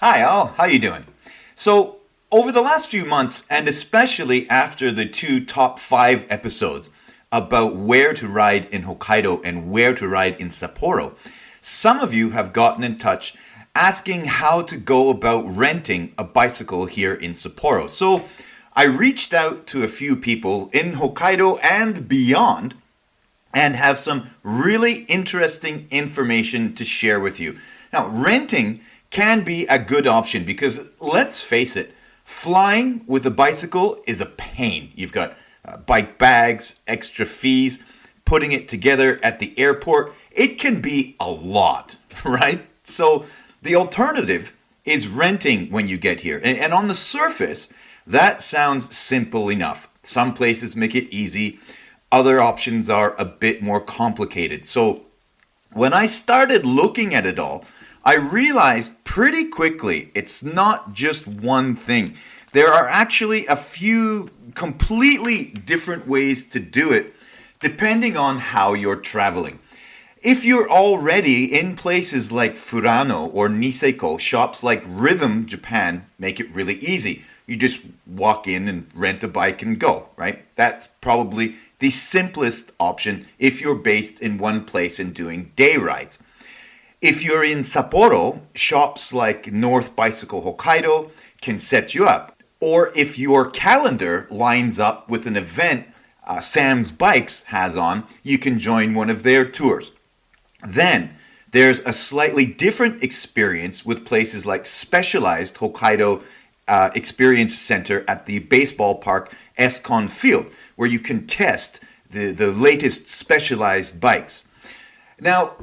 Hi, all. How you doing? So, over the last few months, and especially after the two top 5 episodes about where to ride in Hokkaido and where to ride in Sapporo, some of you have gotten in touch asking how to go about renting a bicycle here in Sapporo. So, I reached out to a few people in Hokkaido and beyond and have some really interesting information to share with you. Now, renting can be a good option because let's face it, flying with a bicycle is a pain. You've got bike bags, extra fees, putting it together at the airport. It can be a lot, right? So the alternative is renting when you get here. And on the surface, that sounds simple enough. Some places make it easy. Other options are a bit more complicated. So when I started looking at it all, I realized pretty quickly it's not just one thing. There are actually a few completely different ways to do it depending on how you're traveling. If you're already in places like Furano or Niseko, shops like Rhythm Japan make it really easy. You just walk in and rent a bike and go, right? That's probably the simplest option if you're based in one place and doing day rides. If you're in Sapporo, shops like North Bicycle Hokkaido can set you up. Or if your calendar lines up with an event Sam's Bikes has on, you can join one of their tours. Then there's a slightly different experience with places like Specialized Hokkaido Experience Center at the baseball park Escon Field, where you can test the latest Specialized bikes. Now,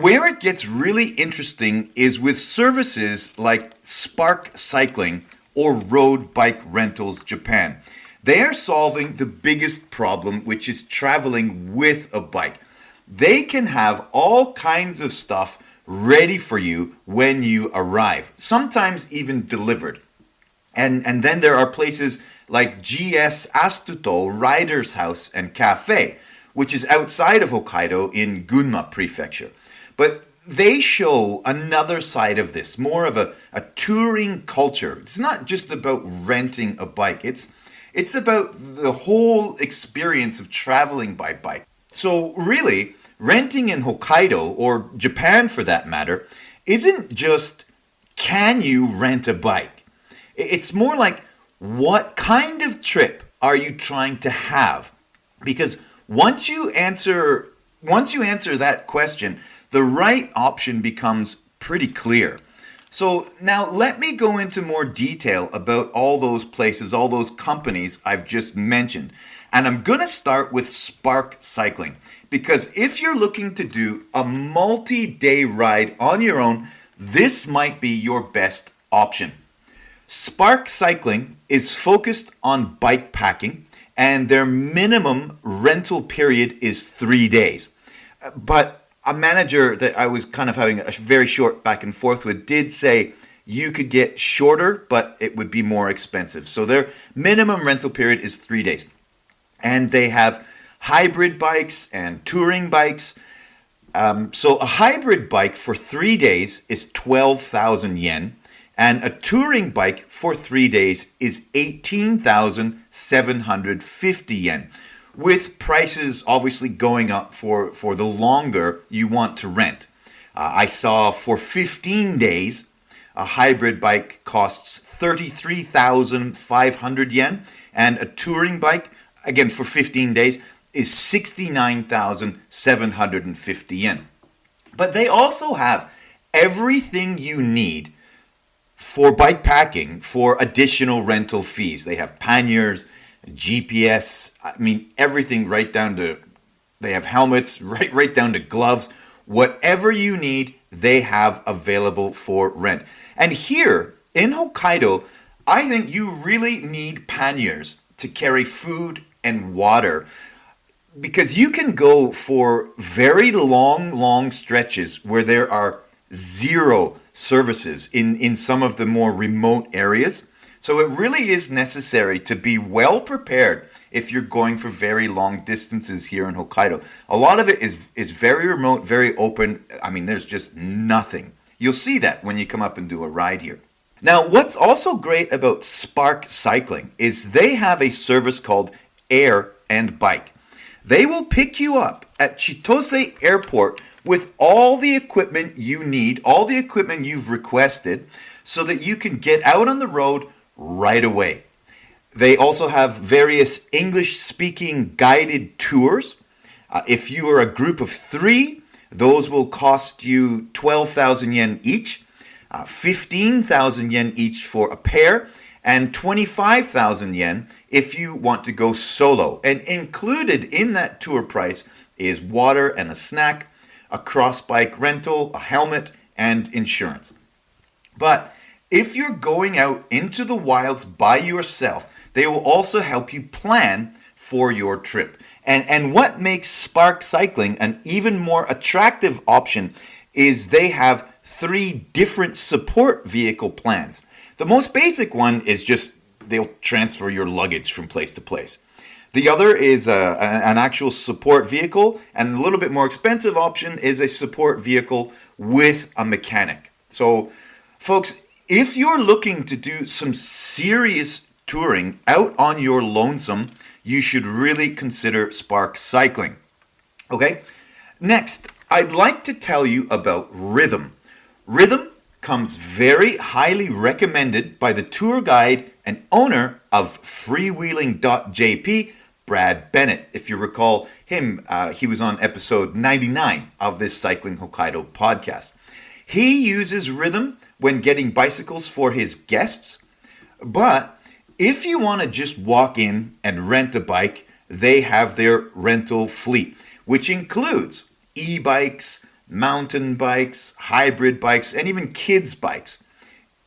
where it gets really interesting is with services like Spark Cycling or Road Bike Rentals Japan. They are solving the biggest problem, which is traveling with a bike. They can have all kinds of stuff ready for you when you arrive, sometimes even delivered. And then there are places like GS Astuto Rider's House and Cafe, which is outside of Hokkaido in Gunma Prefecture. But they show another side of this, more of a touring culture. It's not just about renting a bike. It's about the whole experience of traveling by bike. So really, renting in Hokkaido, or Japan for that matter, isn't just can you rent a bike? It's more like what kind of trip are you trying to have? Because once you answer that question, the right option becomes pretty clear. So now let me go into more detail about all those places, all those companies I've just mentioned. And I'm going to start with Spark Cycling. Because if you're looking to do a multi-day ride on your own, this might be your best option. Spark Cycling is focused on bike packing, and their minimum rental period is 3 days. But a manager that I was kind of having a very short back and forth with did say you could get shorter, but it would be more expensive. So their minimum rental period is 3 days. And they have hybrid bikes and touring bikes. So a hybrid bike for 3 days is 12,000 yen. And a touring bike for 3 days is 18,750 yen. With prices obviously going up for the longer you want to rent. I saw for 15 days, a hybrid bike costs 33,500 yen, and a touring bike, again for 15 days, is 69,750 yen. But they also have everything you need for bike packing for additional rental fees. They have panniers, GPS, everything right down to, they have helmets, right down to gloves. Whatever you need, they have available for rent. And here in Hokkaido, I think you really need panniers to carry food and water because you can go for very long stretches where there are zero services in some of the more remote areas. So it really is necessary to be well prepared if you're going for very long distances here in Hokkaido. A lot of it is very remote, very open. There's just nothing. You'll see that when you come up and do a ride here. Now, what's also great about Spark Cycling is they have a service called Air and Bike. They will pick you up at Chitose Airport with all the equipment you need, all the equipment you've requested, so that you can get out on the road right away. They also have various English-speaking guided tours. If you are a group of 3, those will cost you 12,000 yen each, 15,000 yen each for a pair, and 25,000 yen if you want to go solo. And included in that tour price is water and a snack, a cross bike rental, a helmet, and insurance. But if you're going out into the wilds by yourself, they will also help you plan for your trip. And what makes Spark Cycling an even more attractive option is they have 3 different support vehicle plans. The most basic one is just they'll transfer your luggage from place to place. The other is an actual support vehicle, and the little bit more expensive option is a support vehicle with a mechanic. So, folks, if you're looking to do some serious touring out on your lonesome, you should really consider Spark Cycling. Okay? Next, I'd like to tell you about Rhythm. Rhythm comes very highly recommended by the tour guide and owner of freewheeling.jp, Brad Bennett. If you recall him, he was on episode 99 of this Cycling Hokkaido podcast. He uses Rhythm when getting bicycles for his guests, but if you want to just walk in and rent a bike, they have their rental fleet, which includes e-bikes, mountain bikes, hybrid bikes, and even kids' bikes.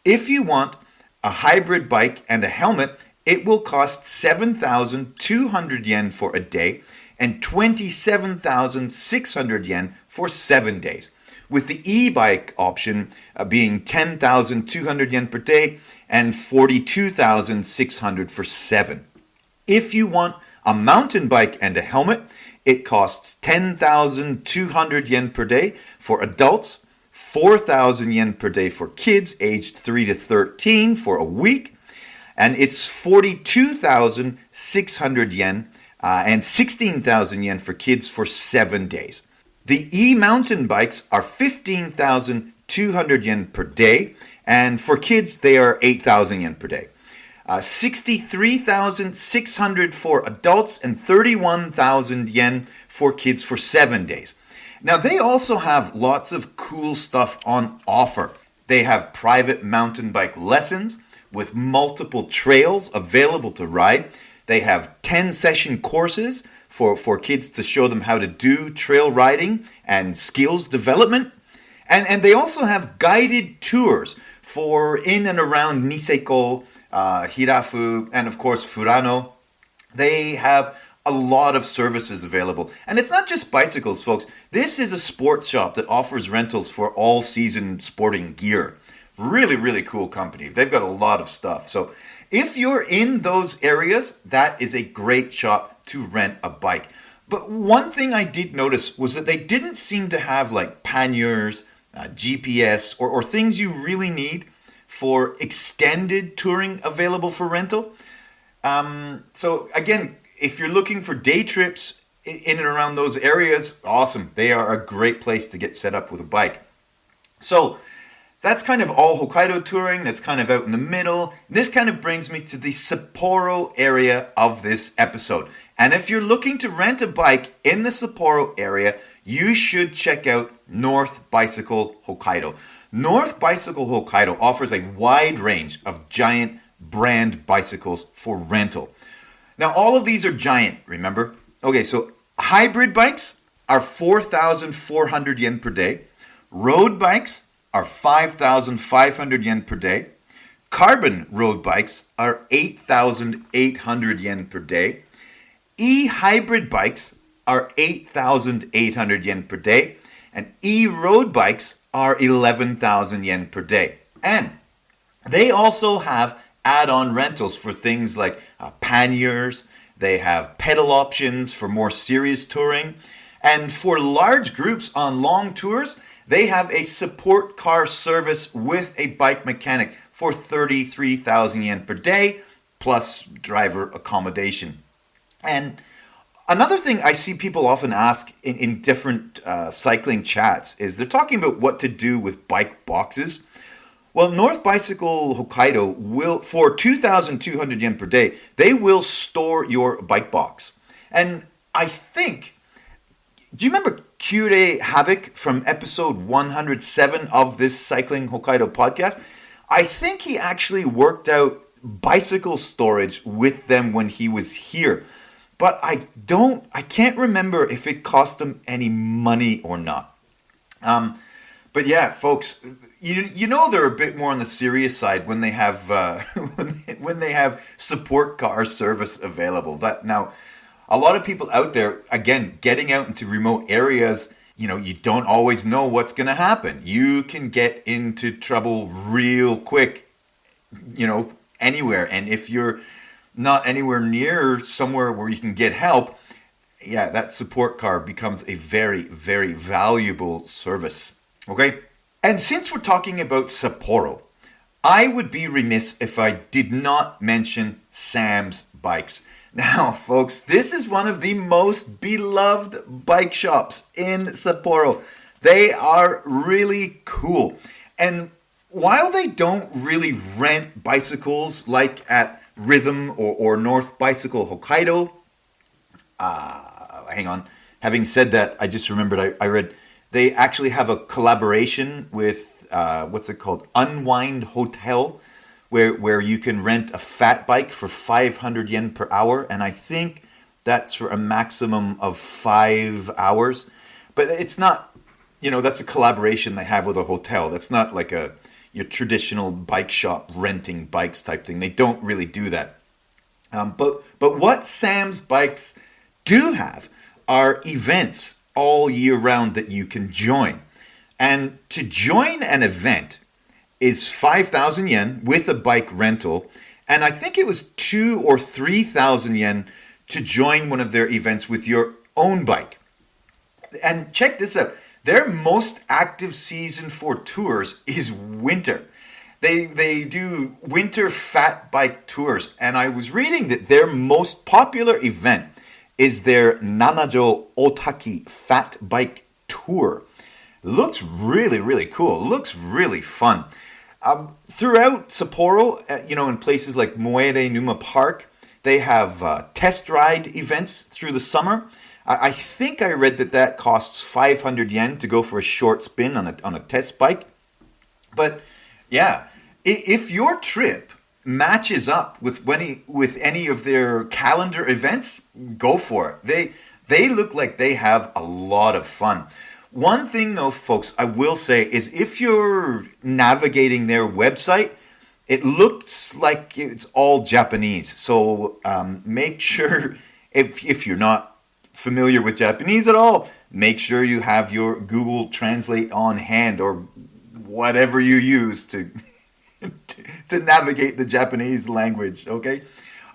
If you want a hybrid bike and a helmet, it will cost 7,200 yen for a day and 27,600 yen for 7 days, with the e-bike option being 10,200 yen per day and 42,600 for 7. If you want a mountain bike and a helmet, it costs 10,200 yen per day for adults, 4,000 yen per day for kids aged 3 to 13 for a week, and it's 42,600 yen and 16,000 yen for kids for 7 days. The e-mountain bikes are 15,200 yen per day, and for kids they are 8,000 yen per day. 63,600 for adults and 31,000 yen for kids for 7 days. Now, they also have lots of cool stuff on offer. They have private mountain bike lessons with multiple trails available to ride. They have 10-session courses for kids to show them how to do trail riding and skills development. And they also have guided tours for in and around Niseko, Hirafu, and of course Furano. They have a lot of services available. And it's not just bicycles, folks. This is a sports shop that offers rentals for all season sporting gear. Really, really cool company. They've got a lot of stuff. So if you're in those areas, that is a great shop to rent a bike. But one thing I did notice was that they didn't seem to have like panniers, GPS, or things you really need for extended touring available for rental. So again, if you're looking for day trips in and around those areas, awesome. They are a great place to get set up with a bike. So that's kind of all Hokkaido touring. That's kind of out in the middle. This kind of brings me to the Sapporo area of this episode. And if you're looking to rent a bike in the Sapporo area, you should check out North Bicycle Hokkaido. North Bicycle Hokkaido offers a wide range of giant brand bicycles for rental. Now, all of these are giant, remember? Okay, so hybrid bikes are 4,400 yen per day. Road bikes are 5,500 yen per day. Carbon road bikes are 8,800 yen per day. E-hybrid bikes are 8,800 yen per day. And e-road bikes are 11,000 yen per day. And they also have add-on rentals for things like panniers. They have pedal options for more serious touring. And for large groups on long tours, They have a support car service with a bike mechanic for 33,000 yen per day, plus driver accommodation. And another thing I see people often ask in different cycling chats is they're talking about what to do with bike boxes. Well, North Bicycle Hokkaido will, for 2,200 yen per day, they will store your bike box. And I think, do you remember Kyurei Havoc from episode 107 of this Cycling Hokkaido podcast? I think he actually worked out bicycle storage with them when he was here. But I can't remember if it cost them any money or not. But yeah, folks, you know they're a bit more on the serious side when they have when they have support car service available. That now, a lot of people out there, again, getting out into remote areas, you don't always know what's going to happen. You can get into trouble real quick, anywhere. And if you're not anywhere near somewhere where you can get help, yeah, that support car becomes a very, very valuable service. Okay? And since we're talking about Sapporo, I would be remiss if I did not mention Sam's Bikes. Now, folks, this is one of the most beloved bike shops in Sapporo. They are really cool. And while they don't really rent bicycles like at Rhythm or North Bicycle Hokkaido, hang on. Having said that, I just remembered I read they actually have a collaboration with, what's it called? Unwind Hotel, where you can rent a fat bike for 500 yen per hour. And I think that's for a maximum of 5 hours. But it's not, that's a collaboration they have with a hotel. That's not like your traditional bike shop renting bikes type thing. They don't really do that. But what Sam's Bikes do have are events all year round that you can join. And to join an event is 5,000 yen with a bike rental. And I think it was 2,000 or 3,000 yen to join one of their events with your own bike. And check this out. Their most active season for tours is winter. They do winter fat bike tours. And I was reading that their most popular event is their Nanajo Otaki Fat Bike Tour. Looks really, really cool. Looks really fun. Throughout Sapporo, in places like Moere Numa Park, they have test ride events through the summer. I think I read that costs 500 yen to go for a short spin on a test bike. But yeah, if your trip matches up with any of their calendar events, go for it. They look like they have a lot of fun. One thing though, folks, I will say is if you're navigating their website, it looks like it's all Japanese. So make sure, if you're not familiar with Japanese at all, make sure you have your Google Translate on hand or whatever you use to navigate the Japanese language, okay?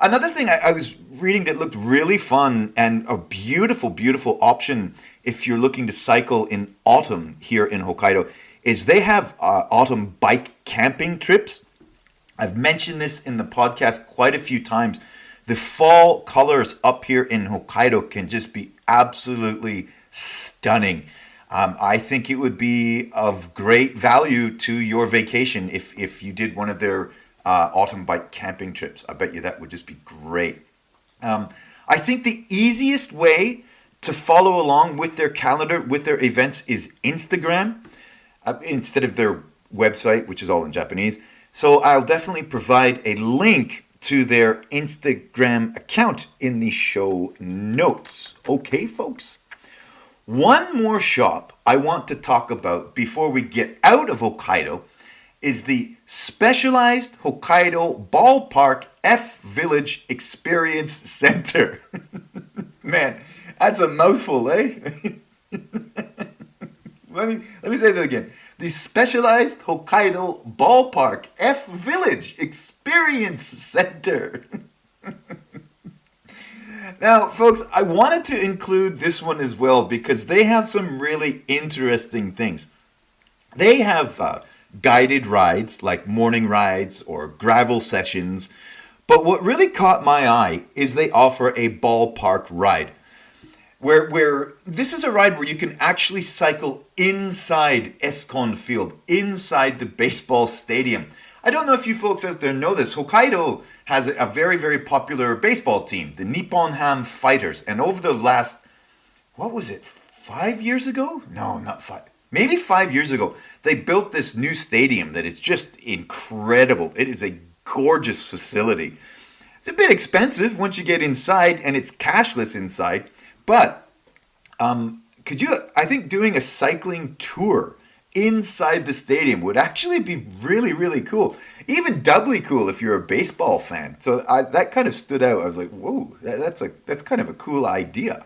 Another thing I was reading that looked really fun and a beautiful, beautiful option if you're looking to cycle in autumn here in Hokkaido is they have autumn bike camping trips. I've mentioned this in the podcast quite a few times. The fall colors up here in Hokkaido can just be absolutely stunning. I think it would be of great value to your vacation if you did one of their autumn bike camping trips. I bet you that would just be great. I think the easiest way to follow along with their calendar, with their events, is Instagram instead of their website, which is all in Japanese. So I'll definitely provide a link to their Instagram account in the show notes. Okay, folks? One more shop I want to talk about before we get out of Hokkaido is the Specialized Hokkaido Ballpark F Village Experience Center. Man, that's a mouthful, eh? Let me say that again. The Specialized Hokkaido Ballpark F Village Experience Center. Now, folks, I wanted to include this one as well because they have some really interesting things. They have guided rides like morning rides or gravel sessions. But what really caught my eye is they offer a ballpark ride. Where this is a ride where you can actually cycle inside Escon Field, inside the baseball stadium. I don't know if you folks out there know this. Hokkaido has a very, very popular baseball team, the Nippon Ham Fighters. And over the last, what was it, 5 years ago? No, not five. Maybe 5 years ago, they built this new stadium that is just incredible. It is a gorgeous facility. It's a bit expensive once you get inside, and it's cashless inside. But I think doing a cycling tour inside the stadium would actually be really, really cool. Even doubly cool if you're a baseball fan. So that kind of stood out. I was like, whoa, that's kind of a cool idea.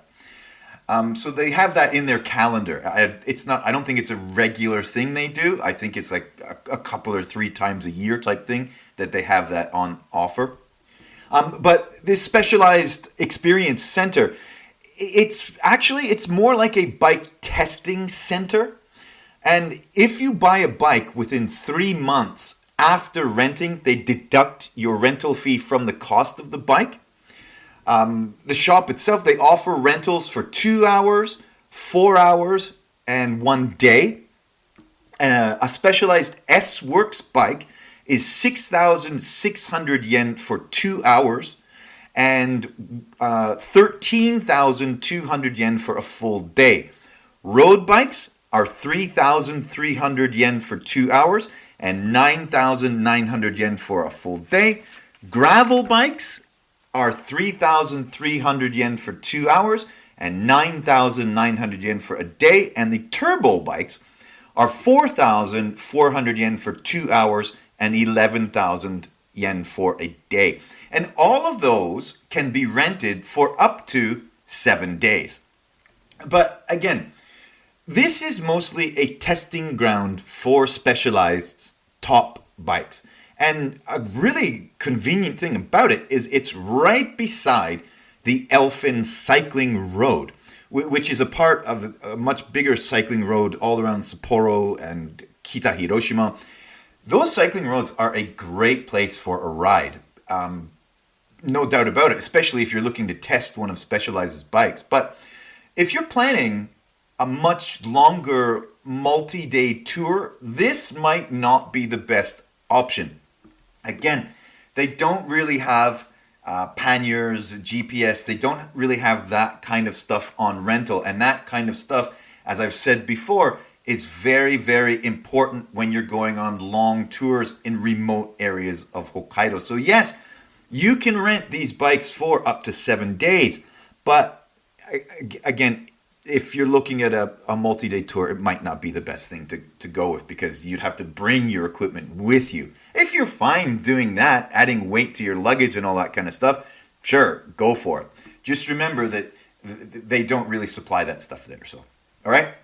So they have that in their calendar. I don't think it's a regular thing they do. I think it's like a couple or 3 times a year type thing that they have that on offer. But this specialized experience center, it's more like a bike testing center. And if you buy a bike within 3 months after renting, they deduct your rental fee from the cost of the bike. The shop itself, they offer rentals for 2 hours, 4 hours, and 1 day. And a specialized S-Works bike is 6,600 yen for 2 hours and 13,200 yen for a full day. Road bikes are 3,300 yen for 2 hours and 9,900 yen for a full day. Gravel bikes are 3,300 yen for 2 hours and 9,900 yen for a day. And the turbo bikes are 4,400 yen for 2 hours and 11,000 yen for a day. And all of those can be rented for up to 7 days. But again, this is mostly a testing ground for Specialized's top bikes. And a really convenient thing about it is it's right beside the Elfin Cycling Road, which is a part of a much bigger cycling road all around Sapporo and Kita Hiroshima. Those cycling roads are a great place for a ride. No doubt about it, especially if you're looking to test one of Specialized's bikes. But if you're planning a much longer multi-day tour, this might not be the best option. Again, they don't really have panniers, GPS. They don't really have that kind of stuff on rental. And that kind of stuff, as I've said before, is very, very important when you're going on long tours in remote areas of Hokkaido. So yes, you can rent these bikes for up to 7 days. But again, if you're looking at a multi-day tour, it might not be the best thing to go with because you'd have to bring your equipment with you. If you're fine doing that, adding weight to your luggage and all that kind of stuff, sure, go for it. Just remember that they don't really supply that stuff there. So, all right?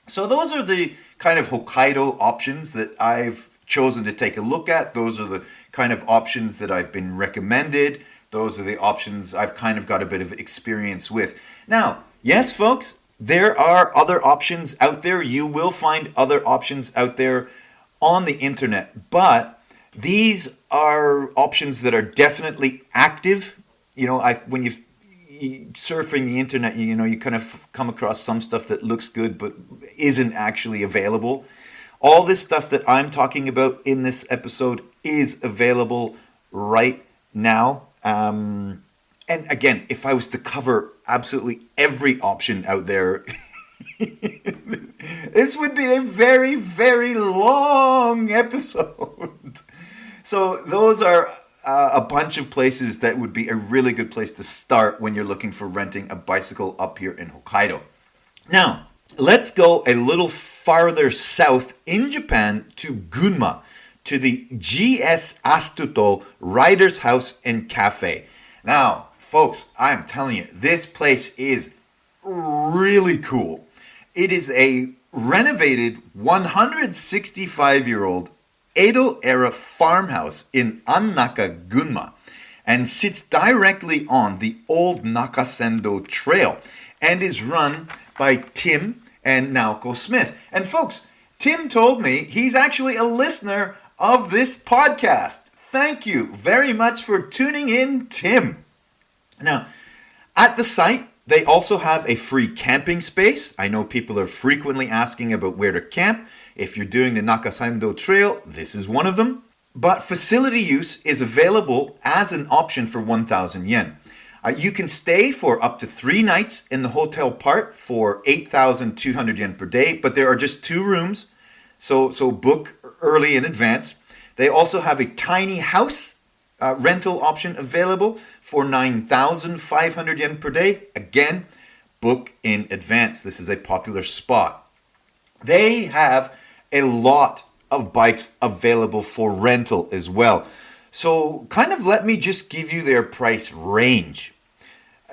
So those are the kind of Hokkaido options that I've chosen to take a look at. Those are the kind of options that I've been recommended. Those are the options I've kind of got a bit of experience with. Now, yes, folks, there are other options out there. You will find other options out there on the internet, but these are options that are definitely active. You know, when you surfing the internet, you kind of come across some stuff that looks good but isn't actually available. All this stuff that I'm talking about in this episode is available right now. And again, if I was to cover absolutely every option out there, this would be a very, very long episode. So those are a bunch of places that would be a really good place to start when you're looking for renting a bicycle up here in Hokkaido. Now, let's go a little farther south in Japan to Gunma, to the GS Astuto Rider's House and Cafe. Now, folks, I'm telling you, this place is really cool. It is a renovated 165-year-old Edo-era farmhouse in Annaka, Gunma, and sits directly on the old Nakasendo Trail and is run by Tim and Naoko Smith. And folks, Tim told me he's actually a listener of this podcast. Thank you very much for tuning in, Tim. Now, at the site, they also have a free camping space. I know people are frequently asking about where to camp. If you're doing the Nakasando Trail, this is one of them. But facility use is available as an option for 1,000 yen. You can stay for up to 3 nights in the hotel part for 8,200 yen per day, but there are just 2 rooms, so book early in advance. They also have a tiny house rental option available for 9,500 yen per day. Again, book in advance. This is a popular spot. They have a lot of bikes available for rental as well. So kind of let me just give you their price range.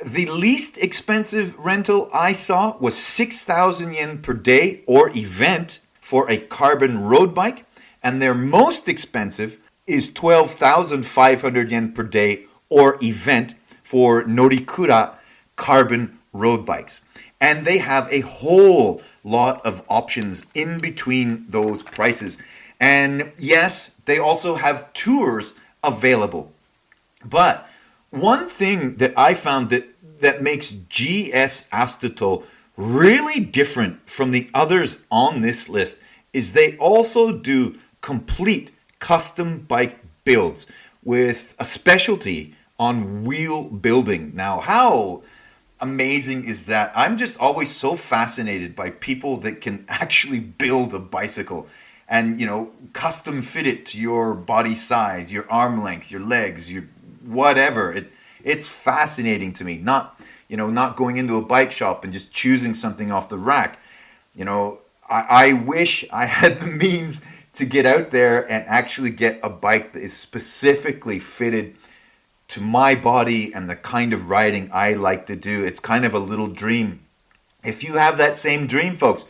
The least expensive rental I saw was 6,000 yen per day or event for a carbon road bike. And their most expensive is 12,500 yen per day or event for Norikura carbon road bikes. And they have a whole lot of options in between those prices. And yes, they also have tours available. But one thing that I found that makes GS Astuto really different from the others on this list is they also do complete custom bike builds with a specialty on wheel building. Now, how amazing is that? I'm just always so fascinated by people that can actually build a bicycle and, custom fit it to your body size, your arm length, your legs, your whatever. It's fascinating to me. Not going into a bike shop and just choosing something off the rack. I wish I had the means to get out there and actually get a bike that is specifically fitted to my body and the kind of riding I like to do. It's kind of a little dream. If you have that same dream, folks,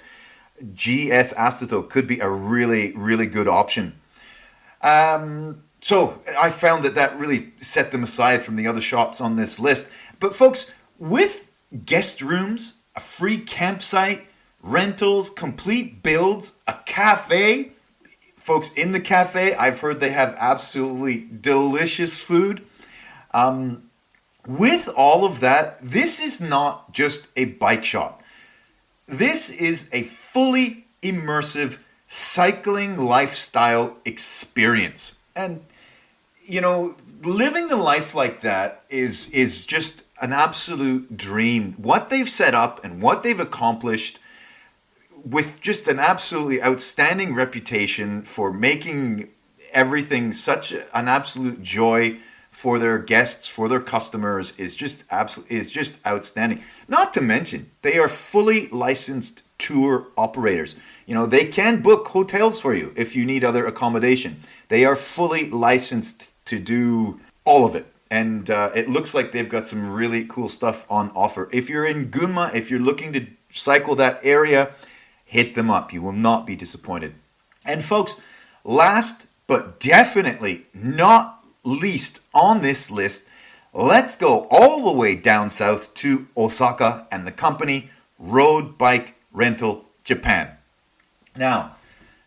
GS Astuto could be a really, really good option. So I found that really set them aside from the other shops on this list. But folks, with guest rooms, a free campsite, rentals, complete builds, a cafe. Folks, in the cafe, I've heard they have absolutely delicious food. With all of that, this is not just a bike shop. This is a fully immersive cycling lifestyle experience. And, living the life like that is just an absolute dream. What they've set up and what they've accomplished with just an absolutely outstanding reputation for making everything such an absolute joy for their guests, for their customers, is just outstanding. Not to mention, they are fully licensed tour operators. They can book hotels for you if you need other accommodation. They are fully licensed to do all of it. And it looks like they've got some really cool stuff on offer. If you're in Gunma, if you're looking to cycle that area, hit them up. You will not be disappointed. And folks, last but definitely not least on this list, let's go all the way down south to Osaka and the company Road Bike Rental Japan. Now,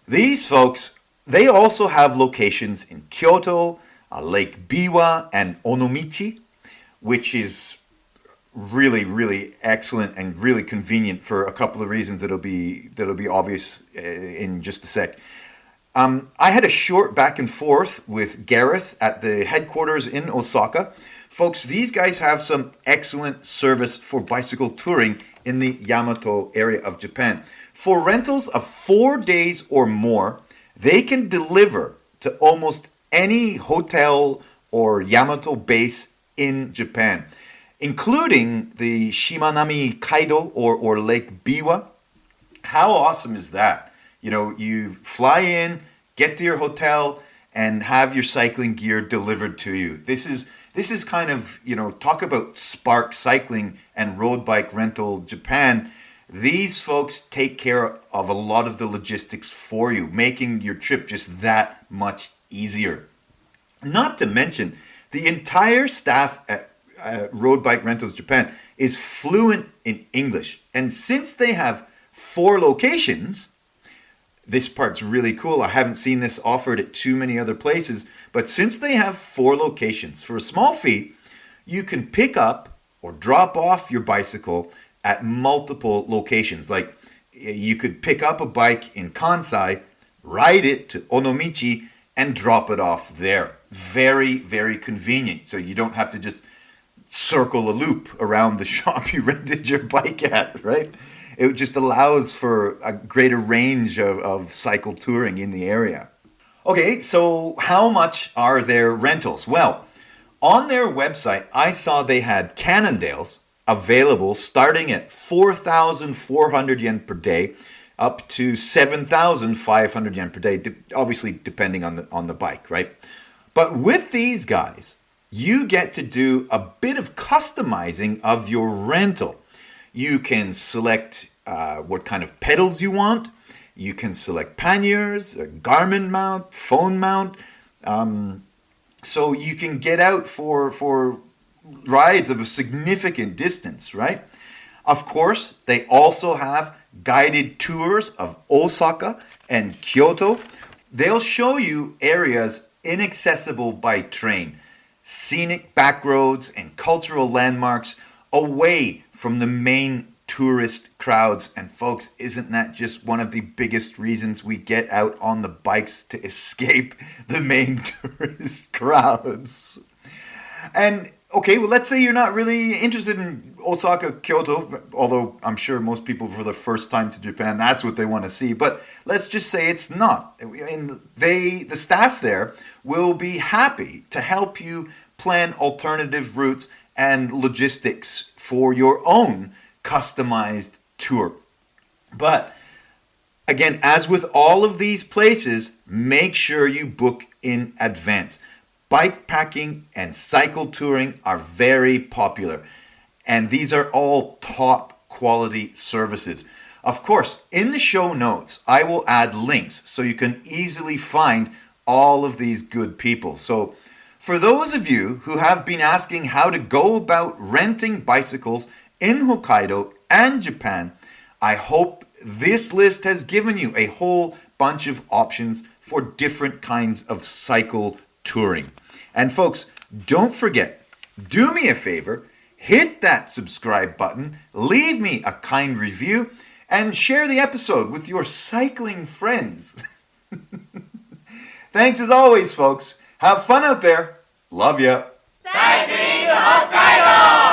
these folks, they also have locations in Kyoto, Lake Biwa, and Onomichi, which is really, really excellent and really convenient for a couple of reasons that'll be obvious in just a sec. I had a short back and forth with Gareth at the headquarters in Osaka. Folks, these guys have some excellent service for bicycle touring in the Yamato area of Japan. For rentals of 4 days or more, they can deliver to almost any hotel or Yamato base in Japan, including the Shimanami Kaido or Lake Biwa. How awesome is that? You fly in, get to your hotel, and have your cycling gear delivered to you. This is kind of, talk about Spark Cycling and Road Bike Rental Japan. These folks take care of a lot of the logistics for you, making your trip just that much easier. Not to mention, the entire staff at Road Bike Rentals Japan is fluent in English. And since they have 4 locations, this part's really cool. I haven't seen this offered at too many other places, but since they have 4 locations, for a small fee, you can pick up or drop off your bicycle at multiple locations. Like you could pick up a bike in Kansai, ride it to Onomichi, and drop it off there. Very, very convenient. So you don't have to just circle a loop around the shop you rented your bike at, right? It just allows for a greater range of cycle touring in the area. Okay, so how much are their rentals? Well, on their website, I saw they had Cannondales available starting at 4,400 yen per day up to 7,500 yen per day, obviously depending on the bike, right? But with these guys, you get to do a bit of customizing of your rental. You can select what kind of pedals you want. You can select panniers, a Garmin mount, phone mount. So you can get out for rides of a significant distance, right? Of course, they also have guided tours of Osaka and Kyoto. They'll show you areas inaccessible by train, scenic back roads and cultural landmarks away from the main tourist crowds. And folks, isn't that just one of the biggest reasons we get out on the bikes, to escape the main tourist crowds? And okay, well, let's say you're not really interested in Osaka, Kyoto, although I'm sure most people for the first time to Japan, that's what they want to see. But let's just say it's not. And the staff there will be happy to help you plan alternative routes and logistics for your own customized tour. But again, as with all of these places, make sure you book in advance. Bike packing and cycle touring are very popular, and these are all top quality services. Of course, in the show notes, I will add links so you can easily find all of these good people. So for those of you who have been asking how to go about renting bicycles in Hokkaido and Japan, I hope this list has given you a whole bunch of options for different kinds of cycle touring. And folks, don't forget, do me a favor, hit that subscribe button, leave me a kind review, and share the episode with your cycling friends. Thanks as always, folks. Have fun out there. Love ya. Cycling Hokkaido!